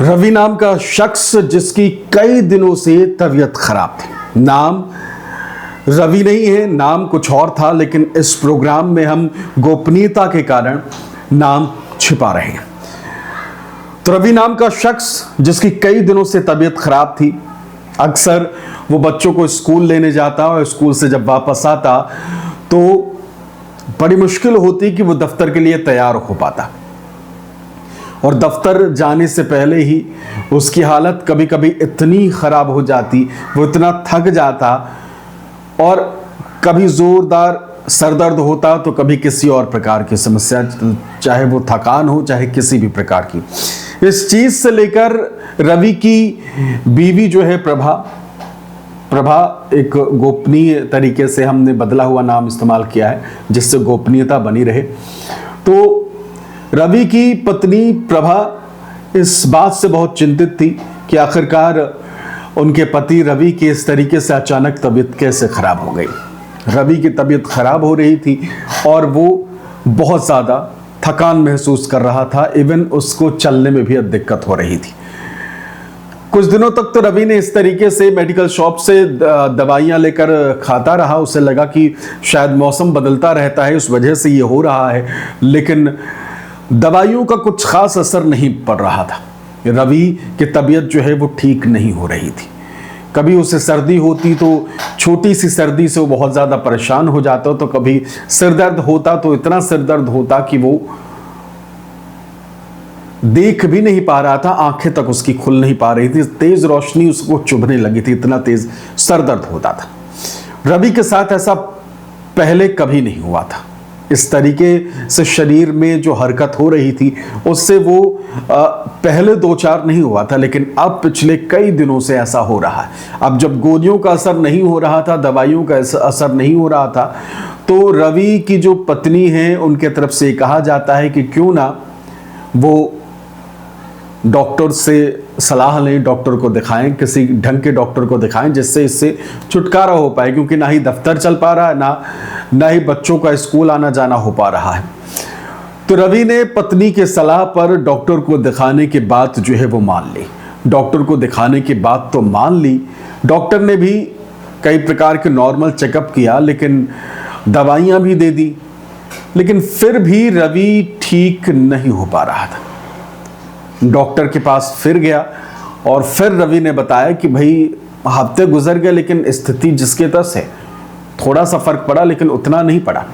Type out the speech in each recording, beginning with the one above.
रवि नाम का शख्स जिसकी कई दिनों से तबीयत खराब थी। नाम रवि नहीं है, नाम कुछ और था, लेकिन इस प्रोग्राम में हम गोपनीयता के कारण नाम छिपा रहे हैं। तो रवि नाम का शख्स जिसकी कई दिनों से तबीयत खराब थी, अक्सर वो बच्चों को स्कूल लेने जाता और स्कूल से जब वापस आता तो बड़ी मुश्किल होती कि वो दफ्तर के लिए तैयार हो पाता, और दफ्तर जाने से पहले ही उसकी हालत कभी कभी इतनी खराब हो जाती, वो इतना थक जाता, और कभी जोरदार सर दर्द होता तो कभी किसी और प्रकार की समस्या, चाहे वो थकान हो चाहे किसी भी प्रकार की। इस चीज से लेकर रवि की बीवी जो है प्रभा एक गोपनीय तरीके से हमने बदला हुआ नाम इस्तेमाल किया है जिससे गोपनीयता बनी रहे। तो रवि की पत्नी प्रभा इस बात से बहुत चिंतित थी कि आखिरकार उनके पति रवि की इस तरीके से अचानक तबीयत कैसे खराब हो गई। रवि की तबीयत खराब हो रही थी और वो बहुत ज़्यादा थकान महसूस कर रहा था, इवन उसको चलने में भी अब दिक्कत हो रही थी। कुछ दिनों तक तो रवि ने इस तरीके से मेडिकल शॉप से दवाइयाँ लेकर खाता रहा। उसे लगा कि शायद मौसम बदलता रहता है, उस वजह से ये हो रहा है, लेकिन दवाइयों का कुछ खास असर नहीं पड़ रहा था। रवि की तबीयत जो है वो ठीक नहीं हो रही थी। कभी उसे सर्दी होती तो छोटी सी सर्दी से वो बहुत ज़्यादा परेशान हो जाता, तो कभी सिर दर्द होता तो इतना सिर दर्द होता कि वो देख भी नहीं पा रहा था, आंखें तक उसकी खुल नहीं पा रही थी, तेज रोशनी उसको चुभने लगी थी, इतना तेज सर दर्द होता था। रवि के साथ ऐसा पहले कभी नहीं हुआ था। इस तरीके से शरीर में जो हरकत हो रही थी उससे वो पहले 2-4 नहीं हुआ था, लेकिन अब पिछले कई दिनों से ऐसा हो रहा है। अब जब गोलियों का असर नहीं हो रहा था, दवाइयों का असर नहीं हो रहा था, तो रवि की जो पत्नी है उनके तरफ से कहा जाता है कि क्यों ना वो डॉक्टर से सलाह लें, डॉक्टर को दिखाएं, किसी ढंग के डॉक्टर को दिखाएं जिससे इससे छुटकारा हो पाए, क्योंकि ना ही दफ्तर चल पा रहा है, ना ही बच्चों का स्कूल आना जाना हो पा रहा है। तो रवि ने पत्नी के सलाह पर डॉक्टर को दिखाने के बाद जो है वो मान ली। डॉक्टर को दिखाने के बाद तो मान ली, डॉक्टर ने भी कई प्रकार के नॉर्मल चेकअप किया, लेकिन दवाइयाँ भी दे दी, लेकिन फिर भी रवि ठीक नहीं हो पा रहा था। डॉक्टर के पास फिर गया और फिर रवि ने बताया कि भाई हफ्ते गुजर गए लेकिन स्थिति जिसके तस है, थोड़ा सा फर्क पड़ा लेकिन उतना नहीं पड़ा।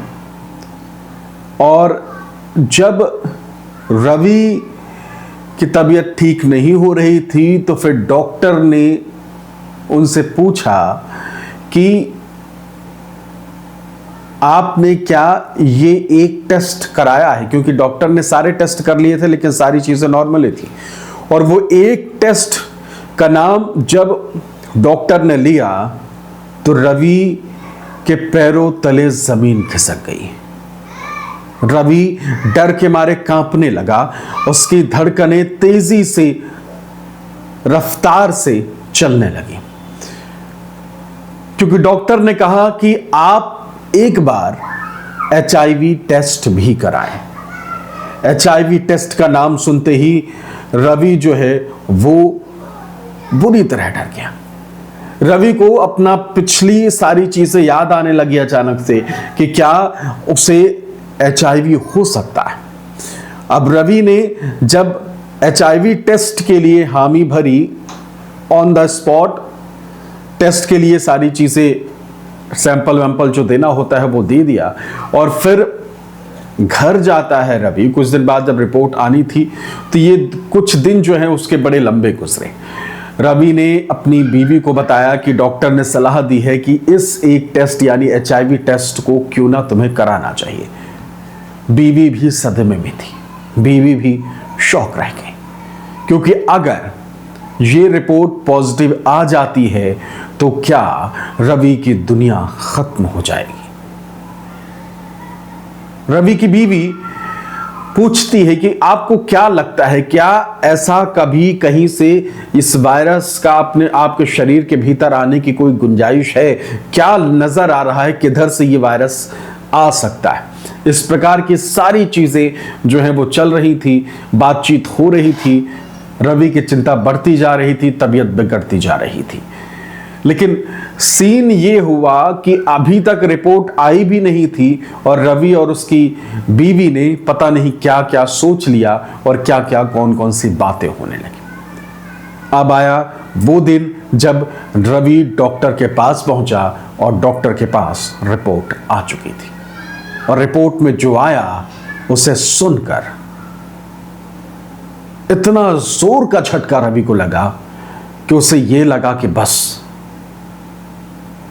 और जब रवि की तबीयत ठीक नहीं हो रही थी तो फिर डॉक्टर ने उनसे पूछा कि आपने क्या ये एक टेस्ट कराया है, क्योंकि डॉक्टर ने सारे टेस्ट कर लिए थे लेकिन सारी चीजें नॉर्मल ही थी। और वो एक टेस्ट का नाम जब डॉक्टर ने लिया तो रवि के पैरों तले जमीन खिसक गई। रवि डर के मारे कांपने लगा, उसकी धड़कनें तेजी से रफ्तार से चलने लगी, क्योंकि डॉक्टर ने कहा कि आप एक बार HIV टेस्ट भी कराएं। HIV टेस्ट का नाम सुनते ही रवि जो है वो बुरी तरह डर गया। रवि को अपना पिछली सारी चीजें याद आने लगी अचानक से कि क्या उसे HIV हो सकता है। अब रवि ने जब HIV टेस्ट के लिए हामी भरी, ऑन द स्पॉट टेस्ट के लिए सारी चीजें, सैंपल वैंपल जो देना होता है वो दे दिया, और फिर घर जाता है रवि। कुछ दिन बाद जब रिपोर्ट आनी थी तो ये कुछ दिन जो है उसके बड़े लंबे गुजरे। रवि ने अपनी बीवी को बताया कि डॉक्टर ने सलाह दी है कि इस एक टेस्ट यानी HIV टेस्ट को क्यों ना तुम्हें कराना चाहिए। बीवी भी सदमे में थी, बीवी भी शॉक रह गई, क्योंकि अगर ये रिपोर्ट पॉजिटिव आ जाती है तो क्या रवि की दुनिया खत्म हो जाएगी। रवि की बीवी पूछती है कि आपको क्या लगता है, क्या ऐसा कभी कहीं से इस वायरस का आपके शरीर के भीतर आने की कोई गुंजाइश है? क्या नजर आ रहा है किधर से ये वायरस आ सकता है? इस प्रकार की सारी चीजें जो है वो चल रही थी, बातचीत हो रही थी। रवि की चिंता बढ़ती जा रही थी, तबीयत बिगड़ती जा रही थी। लेकिन सीन ये हुआ कि अभी तक रिपोर्ट आई भी नहीं थी और रवि और उसकी बीवी ने पता नहीं क्या क्या सोच लिया और क्या क्या कौन कौन सी बातें होने लगी। अब आया वो दिन जब रवि डॉक्टर के पास पहुंचा और डॉक्टर के पास रिपोर्ट आ चुकी थी और रिपोर्ट में जो आया उसे सुनकर इतना जोर का झटका रवि को लगा कि उसे यह लगा कि बस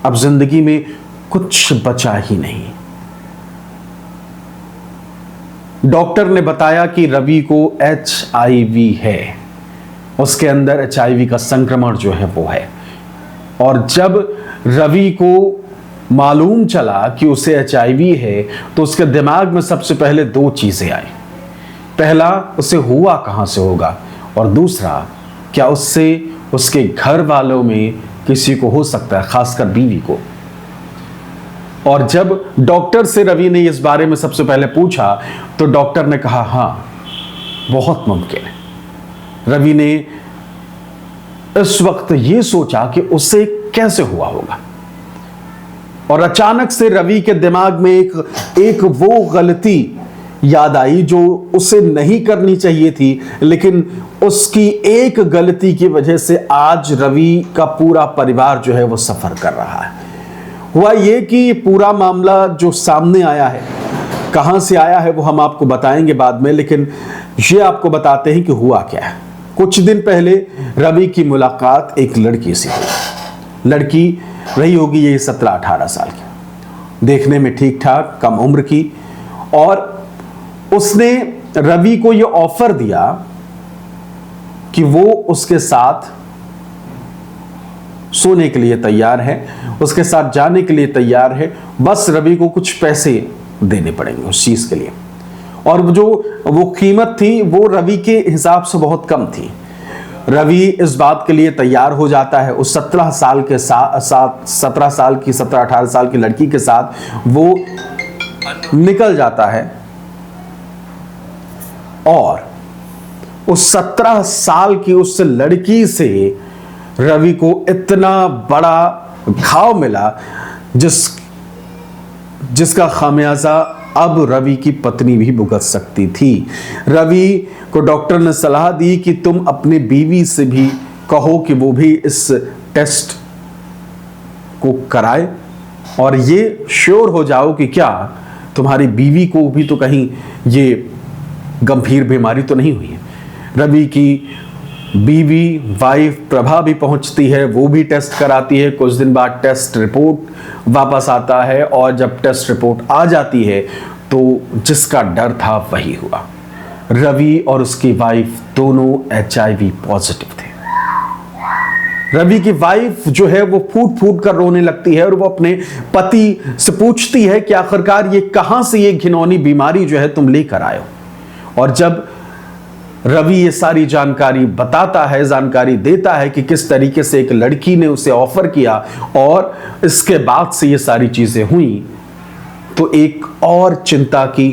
अब जिंदगी में कुछ बचा ही नहीं। डॉक्टर ने बताया कि रवि को HIV है, उसके अंदर HIV का संक्रमण जो है वो है। और जब रवि को मालूम चला कि उसे HIV है तो उसके दिमाग में सबसे पहले दो चीजें आई। पहला, उसे हुआ कहां से होगा, और दूसरा, क्या उससे उसके घर वालों में किसी को हो सकता है, खासकर बीवी को। और जब डॉक्टर से रवि ने इस बारे में सबसे पहले पूछा तो डॉक्टर ने कहा हां, बहुत मुमकिन है। रवि ने इस वक्त यह सोचा कि उसे कैसे हुआ होगा, और अचानक से रवि के दिमाग में एक वो गलती याद आई जो उसे नहीं करनी चाहिए थी, लेकिन उसकी एक गलती की वजह से आज रवि का पूरा परिवार जो है वो सफर कर रहा है। हुआ ये कि पूरा मामला जो सामने आया है, कहां से आया है वो हम आपको बताएंगे बाद में, लेकिन ये आपको बताते हैं कि हुआ क्या है। कुछ दिन पहले रवि की मुलाकात एक लड़की से हुई। लड़की रही होगी ये 17-18 साल की, देखने में ठीक ठाक, कम उम्र की, और उसने रवि को यह ऑफर दिया कि वो उसके साथ सोने के लिए तैयार है, उसके साथ जाने के लिए तैयार है, बस रवि को कुछ पैसे देने पड़ेंगे उस चीज के लिए। और जो वो कीमत थी वो रवि के हिसाब से बहुत कम थी। रवि इस बात के लिए तैयार हो जाता है। उस 17 साल के साथ 17-18 साल की लड़की के साथ वो निकल जाता है, और उस 17 साल की उस लड़की से रवि को इतना बड़ा घाव मिला जिसका खामियाजा अब रवि की पत्नी भी भुगत सकती थी। रवि को डॉक्टर ने सलाह दी कि तुम अपनी बीवी से भी कहो कि वो भी इस टेस्ट को कराए और ये श्योर हो जाओ कि क्या तुम्हारी बीवी को भी तो कहीं ये गंभीर बीमारी तो नहीं हुई है। रवि की बीवी वाइफ प्रभा भी पहुंचती है, वो भी टेस्ट कराती है। कुछ दिन बाद टेस्ट रिपोर्ट वापस आता है, और जब टेस्ट रिपोर्ट आ जाती है तो जिसका डर था वही हुआ। रवि और उसकी वाइफ दोनों HIV पॉजिटिव थे। रवि की वाइफ जो है वो फूट फूट कर रोने लगती है और वो अपने पति से पूछती है कि आखिरकार ये कहां से ये घिनौनी बीमारी जो है तुम लेकर आए हो। और जब रवि ये सारी जानकारी बताता है, जानकारी देता है कि किस तरीके से एक लड़की ने उसे ऑफर किया और इसके बाद से ये सारी चीजें हुई, तो एक और चिंता की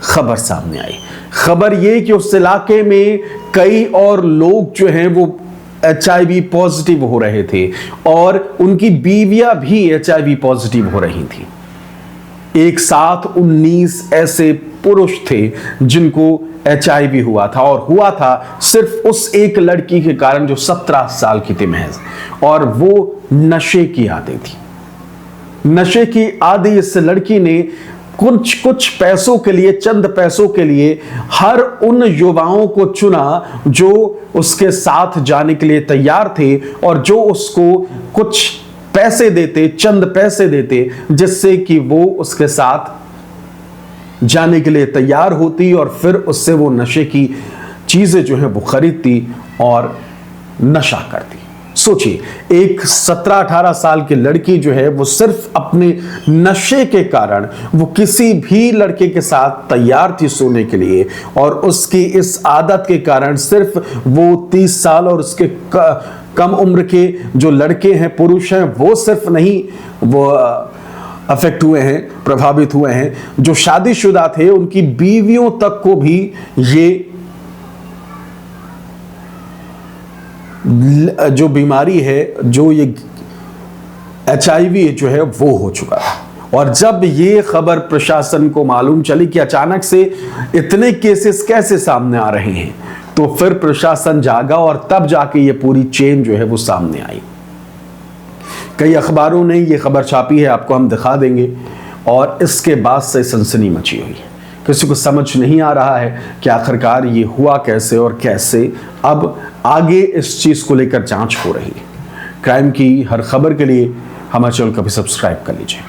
खबर सामने आई। खबर ये कि उस इलाके में कई और लोग जो हैं वो HIV पॉजिटिव हो रहे थे और उनकी बीवियां भी HIV पॉजिटिव हो रही थी। एक साथ 19 ऐसे पुरुष थे जिनको HIV हुआ था, और हुआ था सिर्फ उस एक लड़की के कारण जो 17 साल की थी महज, और वो नशे की आदी थी। नशे की आदी इस लड़की ने कुछ पैसों के लिए, चंद पैसों के लिए हर उन युवाओं को चुना जो उसके साथ जाने के लिए तैयार थे और जो उसको कुछ पैसे देते, चंद पैसे देते, जिससे कि वो उसके साथ जाने के लिए तैयार होती और फिर उससे वो नशे की चीजें जो है वो खरीदती और नशा करती। सोचिए, एक 17-18 साल की लड़की जो है वो सिर्फ अपने नशे के कारण वो किसी भी लड़के के साथ तैयार थी सोने के लिए, और उसकी इस आदत के कारण सिर्फ वो 30 साल और उसके कम उम्र के जो लड़के हैं, पुरुष हैं, वो सिर्फ नहीं वो अफेक्ट हुए हैं, प्रभावित हुए हैं, जो शादीशुदा थे उनकी बीवियों तक को भी ये जो बीमारी है, जो ये HIV जो है वो हो चुका है। और जब ये खबर प्रशासन को मालूम चली कि अचानक से इतने केसेस कैसे सामने आ रहे हैं, तो फिर प्रशासन जागा और तब जाके ये पूरी चेन जो है वो सामने आई। कई अखबारों ने ये खबर छापी है, आपको हम दिखा देंगे, और इसके बाद से सनसनी मची हुई है। किसी को समझ नहीं आ रहा है कि आखिरकार ये हुआ कैसे और कैसे। अब आगे इस चीज को लेकर जांच हो रही है। क्राइम की हर खबर के लिए हमारे चैनल को भी सब्सक्राइब कर लीजिए।